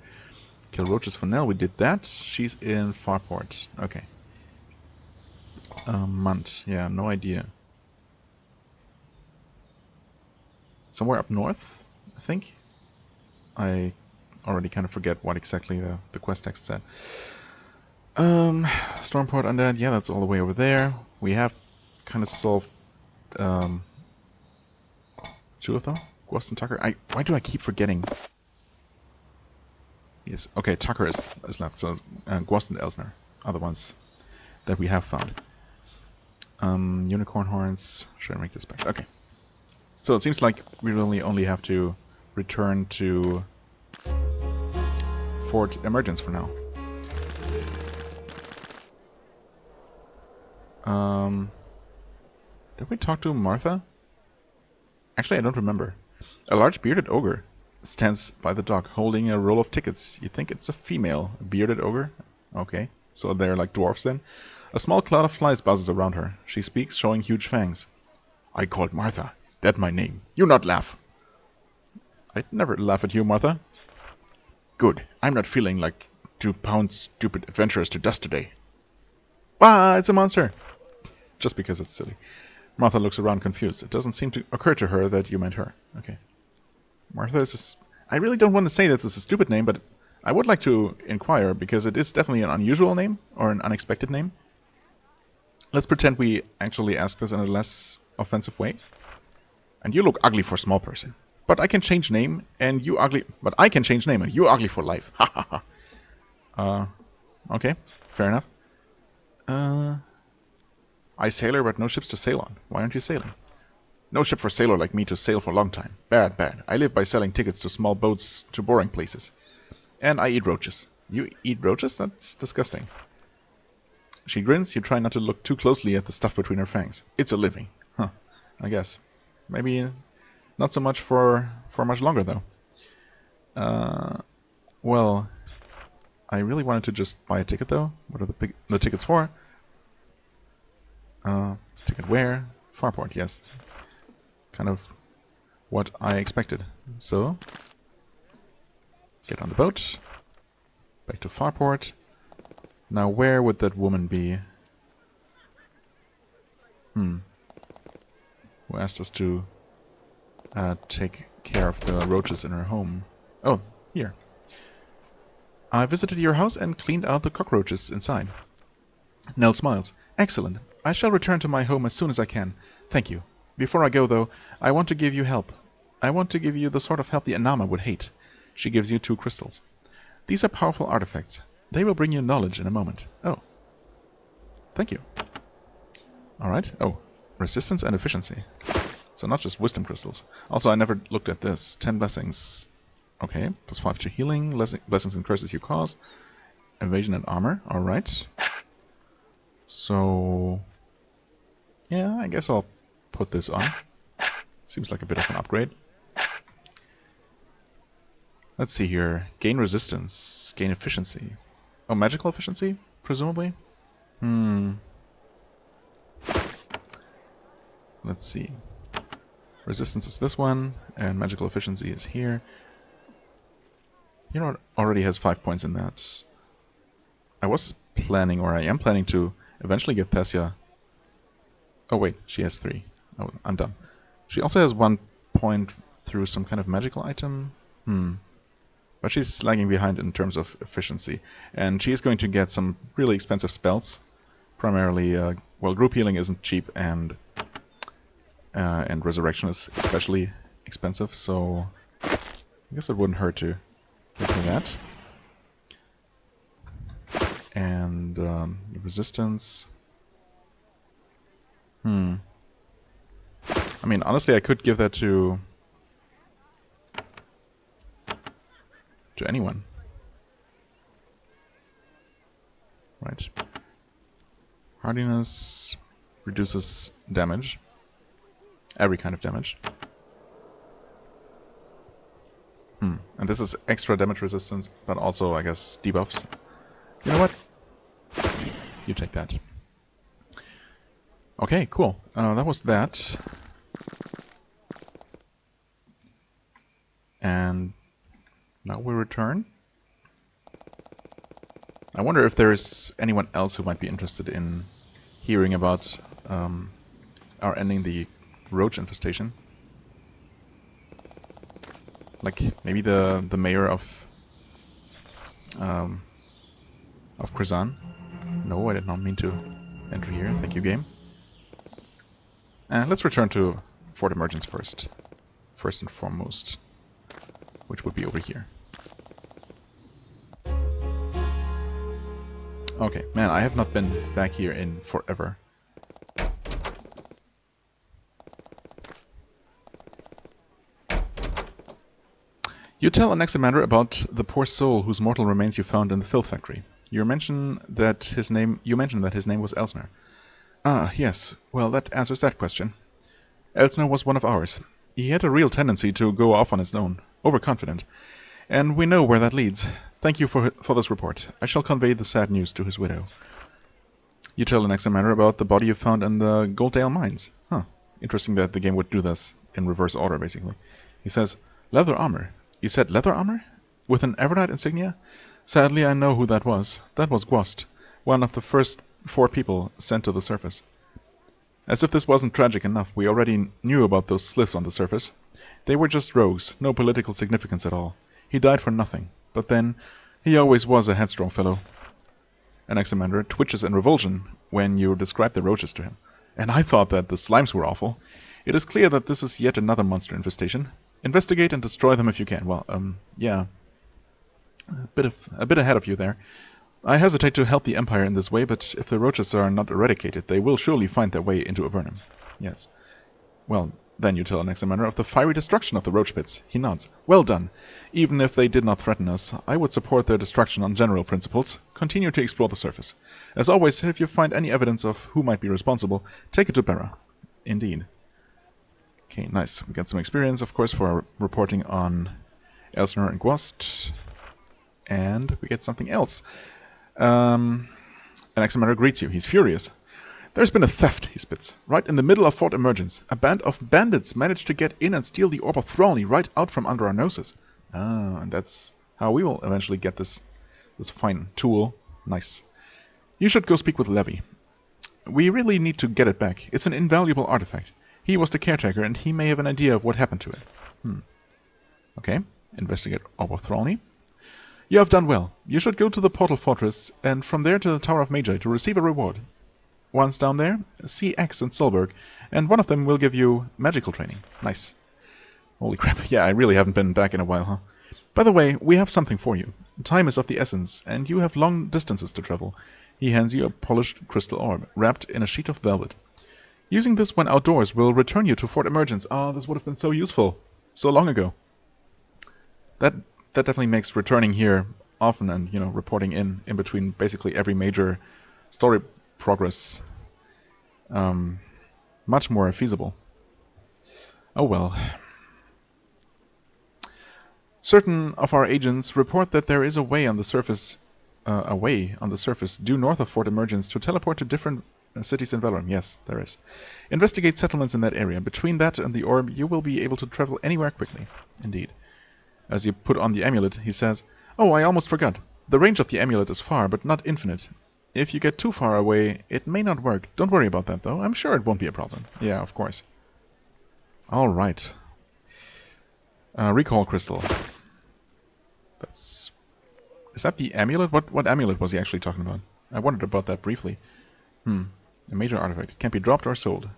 Kill roaches for Nell. We did that. She's in Farport. Okay. Munt. Yeah, no idea. Somewhere up north, I think. I already kind of forget what exactly the quest text said. Stormport Undead, yeah, that's all the way over there. We have kind of solved two of them. Ghost and Tucker. Why do I keep forgetting? Yes, okay, Tucker is left, so Ghost and Elsner are the ones that we have found. Unicorn horns. Should I make this back? Okay. So it seems like we really only have to return to Fort Emergence for now. Did we talk to Martha? Actually, I don't remember. A large bearded ogre stands by the dock holding a roll of tickets. You think it's a female bearded ogre? Okay, so they're like dwarfs then. A small cloud of flies buzzes around her. She speaks, showing huge fangs. I called Martha. That my name. You not laugh. I'd never laugh at you, Martha. Good. I'm not feeling like 2 pound stupid adventurers to dust today. Ah, it's a monster. Just because it's silly. Martha looks around confused. It doesn't seem to occur to her that you meant her. Okay. Martha is I really don't want to say that this is a stupid name, but I would like to inquire, because it is definitely an unusual name, or an unexpected name. Let's pretend we actually ask this in a less offensive way. And you look ugly for a small person. But I can change name, and you ugly... But I can change name, and you ugly for life. Ha ha ha. Okay. Fair enough. I sailor, but no ships to sail on. Why aren't you sailing? No ship for sailor like me to sail for a long time. Bad, bad. I live by selling tickets to small boats to boring places. And I eat roaches. You eat roaches? That's disgusting. She grins. You try not to look too closely at the stuff between her fangs. It's a living. Huh. I guess. Maybe not so much for much longer, though. Well, I really wanted to just buy a ticket, though. What are the tickets for? Ticket where? Farport, yes. Kind of what I expected. So, get on the boat. Back to Farport. Now, where would that woman be? Who asked us to take care of the roaches in her home? Oh, here. I visited your house and cleaned out the cockroaches inside. Nell smiles. Excellent. I shall return to my home as soon as I can. Thank you. Before I go, though, I want to give you help. I want to give you the sort of help the Anama would hate. She gives you 2 crystals. These are powerful artifacts. They will bring you knowledge in a moment. Oh. Thank you. Alright. Oh. Resistance and efficiency. So not just wisdom crystals. Also, I never looked at this. 10 blessings. Okay. Plus 5 to healing. Blessings and curses you cause. Evasion and armor. Alright. So... yeah, I guess I'll put this on. Seems like a bit of an upgrade. Let's see here. Gain resistance. Gain efficiency. Oh, magical efficiency? Presumably? Let's see. Resistance is this one, and magical efficiency is here. You know, it already has 5 points in that. I was planning, or I am planning to eventually give Thessia... oh wait, she has 3. Oh, I'm dumb. She also has 1 point through some kind of magical item. But she's lagging behind in terms of efficiency. And she is going to get some really expensive spells Primarily, well, group healing isn't cheap, and resurrection is especially expensive, so I guess it wouldn't hurt to get me that. And resistance. I mean, honestly, I could give that to anyone. Right. Hardiness reduces damage. Every kind of damage. And this is extra damage resistance, but also, I guess, debuffs. You know what? You take that. Okay, cool. That was that. And now we return. I wonder if there is anyone else who might be interested in hearing about our ending the roach infestation. Like maybe the mayor of Krazan. No, I did not mean to enter here. Thank you, game. Let's return to Fort Emergence first and foremost, which would be over here. Okay, man, I have not been back here in forever. You tell Anaximander about the poor soul whose mortal remains you found in the filth factory. You mention that his name was Elsner. Ah, yes. Well, that answers that question. Elsner was one of ours. He had a real tendency to go off on his own, overconfident. And we know where that leads. Thank you for this report. I shall convey the sad news to his widow. You tell Anaximander about the body you found in the Golddale mines. Huh. Interesting that the game would do this in reverse order, basically. He says, leather armor. You said leather armor? With an Avernite insignia? Sadly, I know who that was. That was Gwost, one of the first 4 people sent to the surface. As if this wasn't tragic enough, we already knew about those sliths on the surface. They were just rogues, no political significance at all. He died for nothing, but then, he always was a headstrong fellow. Anaximander twitches in revulsion when you describe the roaches to him. And I thought that the slimes were awful. It is clear that this is yet another monster infestation. Investigate and destroy them if you can. Well, yeah. A bit ahead of you there. I hesitate to help the Empire in this way, but if the roaches are not eradicated, they will surely find their way into Avernum. Yes. Well, then you tell Anaximander of the fiery destruction of the roach pits. He nods. Well done. Even if they did not threaten us, I would support their destruction on general principles. Continue to explore the surface. As always, if you find any evidence of who might be responsible, take it to Bera. Indeed. Okay, nice. We got some experience, of course, for our reporting on Elsner and Gwost. And we get something else. Anaximander greets you. He's furious. There's been a theft, he spits. Right in the middle of Fort Emergence. A band of bandits managed to get in and steal the Orb of Thralny right out from under our noses. Ah, and that's how we will eventually get this fine tool. Nice. You should go speak with Levi. We really need to get it back. It's an invaluable artifact. He was the caretaker, and he may have an idea of what happened to it. Okay. Investigate Orb of Thralny. You have done well. You should go to the Portal Fortress, and from there to the Tower of Magi to receive a reward. Once down there, see X and Solberg, and one of them will give you magical training. Nice. Holy crap, yeah, I really haven't been back in a while, huh? By the way, we have something for you. Time is of the essence, and you have long distances to travel. He hands you a polished crystal orb, wrapped in a sheet of velvet. Using this when outdoors will return you to Fort Emergence. Ah, this would have been so useful. So long ago. That definitely makes returning here often and, you know, reporting in between basically every major story progress much more feasible. Oh well. Certain of our agents report that there is a way on the surface due north of Fort Emergence to teleport to different cities in Valorum. Yes, there is. Investigate settlements in that area. Between that and the orb, you will be able to travel anywhere quickly. Indeed. As you put on the amulet, he says, Oh, I almost forgot. The range of the amulet is far, but not infinite. If you get too far away, it may not work. Don't worry about that, though. I'm sure it won't be a problem. Yeah, of course. Alright. Recall crystal. Is that the amulet? What amulet was he actually talking about? I wondered about that briefly. A major artifact. It can't be dropped or sold.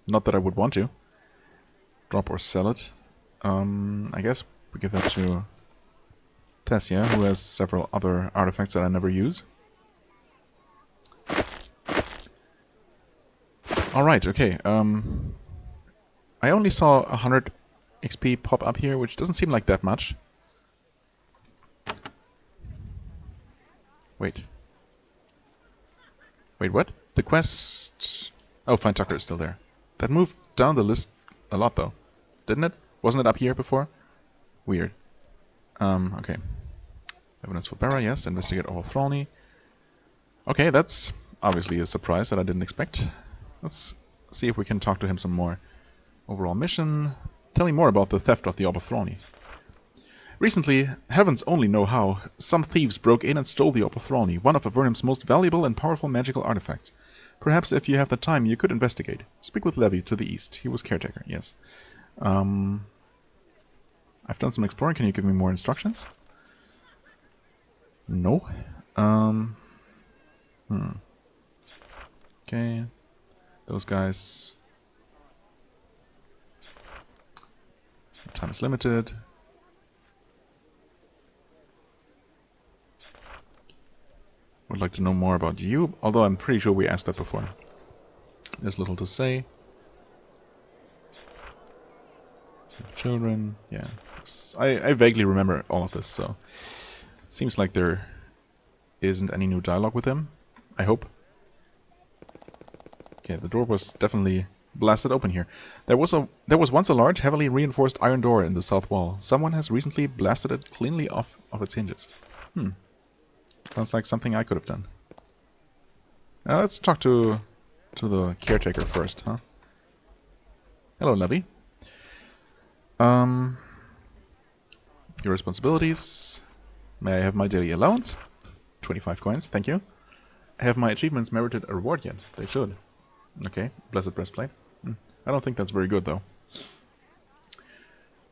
Not that I would want to. Drop or sell it. I guess we give that to Tessia, who has several other artifacts that I never use. Alright, okay. I only saw 100 XP pop up here, which doesn't seem like that much. Wait. Wait, what? The quest... Oh, Find Tucker is still there. That moved down the list a lot, though. Didn't it? Wasn't it up here before? Weird. Okay. Evidence for Barra, yes. Investigate all Thrallney. Okay, that's obviously a surprise that I didn't expect. Let's see if we can talk to him some more. Overall mission. Tell me more about the theft of the Orb of Thrallney. Recently, heavens only know how, some thieves broke in and stole the Orb of Thrallney, one of Avernum's most valuable and powerful magical artifacts. Perhaps if you have the time, you could investigate. Speak with Levi to the east. He was caretaker, yes. I've done some exploring. Can you give me more instructions? No. Okay. Those guys. Time is limited. Would like to know more about you, although I'm pretty sure we asked that before. There's little to say. Children, yeah. I vaguely remember all of this, so seems like there isn't any new dialogue with him. I hope. Okay, the door was definitely blasted open here. There was once a large, heavily reinforced iron door in the south wall. Someone has recently blasted it cleanly off of its hinges. Sounds like something I could have done. Now let's talk to the caretaker first, huh? Hello, Levi. Your responsibilities. May I have my daily allowance? 25 coins, thank you. Have my achievements merited a reward yet? They should. Okay, Blessed Breastplate. I don't think that's very good, though.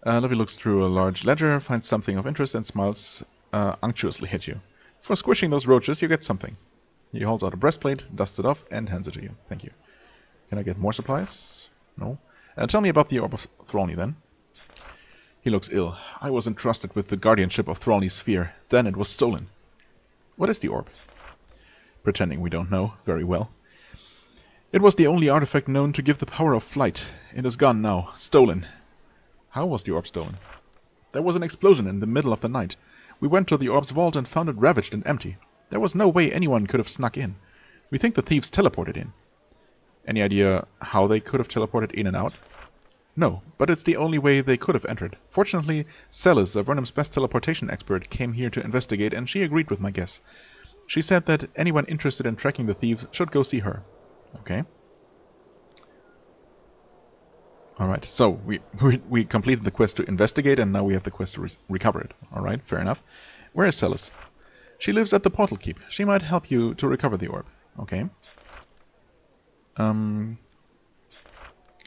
Levi looks through a large ledger, finds something of interest, and smiles unctuously at you. For squishing those roaches, you get something. He holds out a breastplate, dusts it off, and hands it to you. Thank you. Can I get more supplies? No. Tell me about the Orb of Thrallney, then. He looks ill. I was entrusted with the guardianship of Thrallney's sphere. Then it was stolen. What is the orb? Pretending we don't know very well. It was the only artifact known to give the power of flight. It is gone now. Stolen. How was the orb stolen? There was an explosion in the middle of the night. We went to the orb's vault and found it ravaged and empty. There was no way anyone could have snuck in. We think the thieves teleported in. Any idea how they could have teleported in and out? No, but it's the only way they could have entered. Fortunately, Celis, Avernum's best teleportation expert, came here to investigate, and she agreed with my guess. She said that anyone interested in tracking the thieves should go see her. Okay. Alright, so we completed the quest to investigate, and now we have the quest to recover it. Alright, fair enough. Where is Celis? She lives at the Portal Keep. She might help you to recover the orb. Okay. Okay,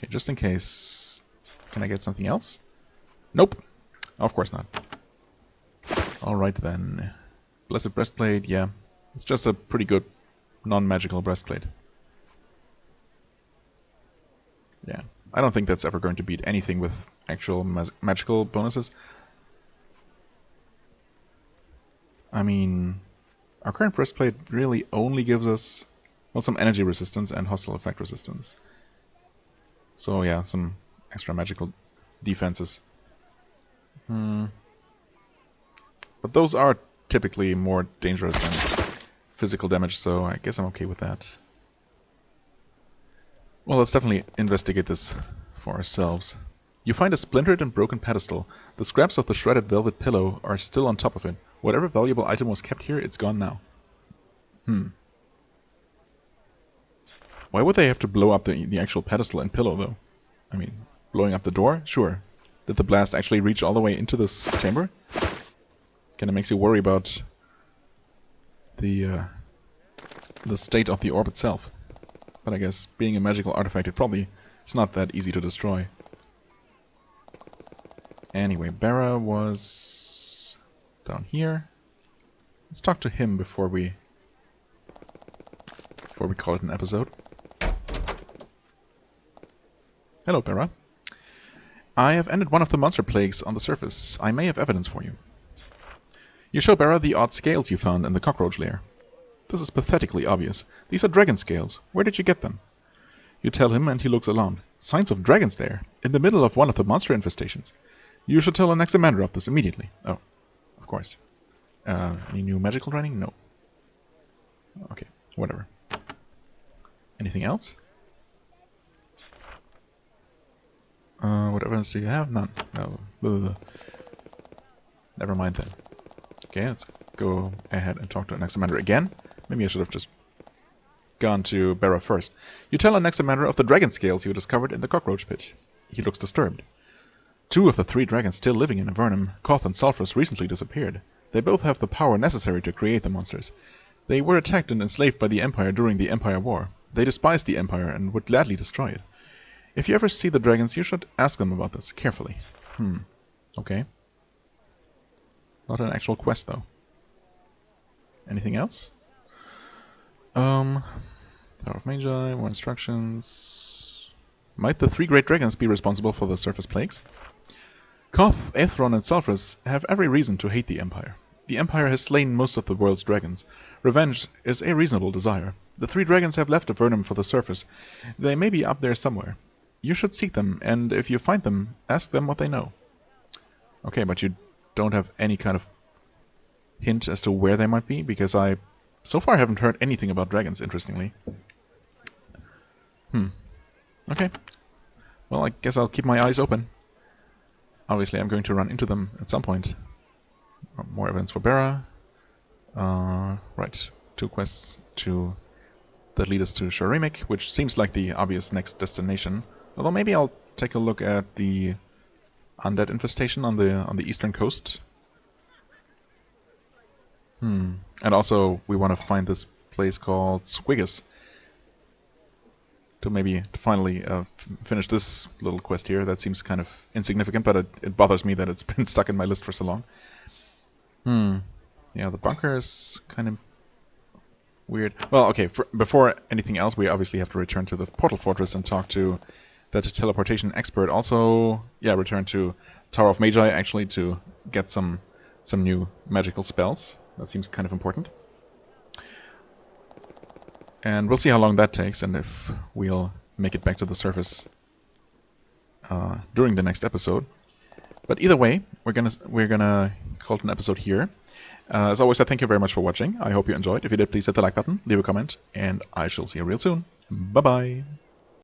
just in case. Can I get something else? Nope. Of course not. Alright then. Blessed Breastplate, yeah. It's just a pretty good non-magical breastplate. Yeah. I don't think that's ever going to beat anything with actual magical bonuses. I mean, our current breastplate really only gives us, well, some energy resistance and hostile effect resistance. So yeah, some extra magical defenses. But those are typically more dangerous than physical damage, so I guess I'm okay with that. Well, let's definitely investigate this for ourselves. You find a splintered and broken pedestal. The scraps of the shredded velvet pillow are still on top of it. Whatever valuable item was kept here, it's gone now. Why would they have to blow up the actual pedestal and pillow, though? I mean, blowing up the door? Sure. Did the blast actually reach all the way into this chamber? Kinda makes you worry about the state of the orb itself. But I guess, being a magical artifact, it's not that easy to destroy. Anyway, Barra was down here. Let's talk to him before we before we call it an episode. Hello, Bera. I have ended one of the monster plagues on the surface. I may have evidence for you. You show Bera the odd scales you found in the cockroach lair. This is pathetically obvious. These are dragon scales. Where did you get them? You tell him and he looks alarmed. Signs of dragons there, in the middle of one of the monster infestations. You should tell an examiner of this immediately. Oh, of course. Any new magical training? No. Okay, whatever. Anything else? What evidence do you have? None. No. Blah, blah, blah. Never mind then. Okay, let's go ahead and talk to an examiner again. Maybe I should have just gone to Bera first. You tell an examiner of the dragon scales you discovered in the cockroach pit. He looks disturbed. 2 of the 3 dragons still living in Avernum, Koth and Sulphurus, recently disappeared. They both have the power necessary to create the monsters. They were attacked and enslaved by the Empire during the Empire War. They despise the Empire and would gladly destroy it. If you ever see the dragons, you should ask them about this carefully. Okay. Not an actual quest, though. Anything else? Tower of Magi, more instructions. Might the 3 great dragons be responsible for the surface plagues? Koth, Aethron, and Sulphurus have every reason to hate the Empire. The Empire has slain most of the world's dragons. Revenge is a reasonable desire. The 3 dragons have left Avernum for the surface. They may be up there somewhere. You should seek them, and if you find them, ask them what they know. Okay, but you don't have any kind of hint as to where they might be? Because I, so far, haven't heard anything about dragons, interestingly. Okay. Well, I guess I'll keep my eyes open. Obviously, I'm going to run into them at some point. More evidence for Bera. Right. 2 quests that lead us to Shore Remake, which seems like the obvious next destination. Although maybe I'll take a look at the undead infestation on the eastern coast. And also, we want to find this place called Squiggus to finally finish this little quest here. That seems kind of insignificant, but it bothers me that it's been stuck in my list for so long. Yeah, the bunker is kind of weird. Well, okay, before anything else, we obviously have to return to the Portal Fortress and talk to that teleportation expert. Also, yeah, return to Tower of Magi, actually, to get some new magical spells. That seems kind of important. And we'll see how long that takes, and if we'll make it back to the surface during the next episode. But either way, we're gonna call it an episode here. As always, I thank you very much for watching. I hope you enjoyed. If you did, please hit the like button, leave a comment, and I shall see you real soon. Bye-bye.